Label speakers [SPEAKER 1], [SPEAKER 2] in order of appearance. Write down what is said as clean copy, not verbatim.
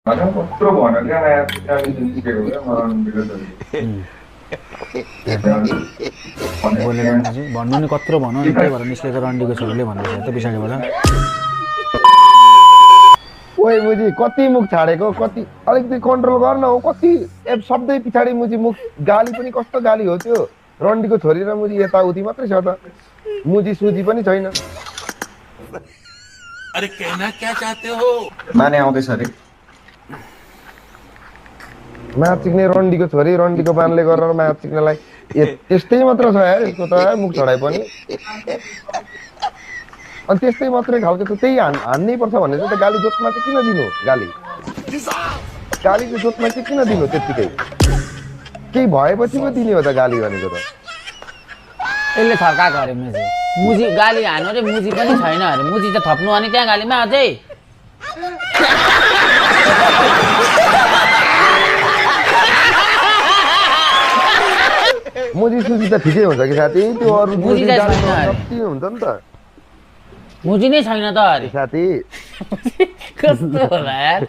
[SPEAKER 1] कत्रो भन्यो क्या सिकेको क्या
[SPEAKER 2] बोलेर भन्नु नि कत्रो भनौँ नि त्यही भएर निस्केको रन्डीको छोरीले भन्दैछ त पछाडिबाट।
[SPEAKER 3] ओइ मुजी कति मुख छाडेको कति अलिकति कन्ट्रोल गर्न हो कति शब्दै पछाडि मुजी मुख गाली पनि कस्तो गाली हो त्यो रन्डीको छोरी र मुजी यताउति मात्रै छ त मुजी सुजी पनि छैन।
[SPEAKER 4] अरे कहना क्या चाहते हो?
[SPEAKER 1] माने आउँदैछ अरे
[SPEAKER 3] माछ चिक्ने रन्डीको छोरी रन्डीको बानले गरेर माछ चिक्नेलाई त्यस्तै मात्र छ यार यसको त मुख छडाइ पनि। अनि त्यस्तै मात्रै खालको त त्यही हान्नै पर्छ भने चाहिँ त गाली जोतमा चाहिँ किन दिनु गाली चाहिँ जोतमा चाहिँ किन दिनु त्यत्तिकै केही भएपछि पो दिने हो त गाली भनेको त।
[SPEAKER 2] यसले थर्काएको अरे मुजी गाली हान्नु अरे मुजी पनि छैन अरे मुजी त थप्नु अनि त्यहाँ गालीमा अझै
[SPEAKER 3] मुजी सुजी त ठिकै हुन्छ कि साथी त्यो अरू
[SPEAKER 2] मुजी चाहिँ छैन
[SPEAKER 3] कति हुन्छ नि त
[SPEAKER 2] मुजी नै छैन त अरे
[SPEAKER 3] साथी
[SPEAKER 2] कस्तो होला यार।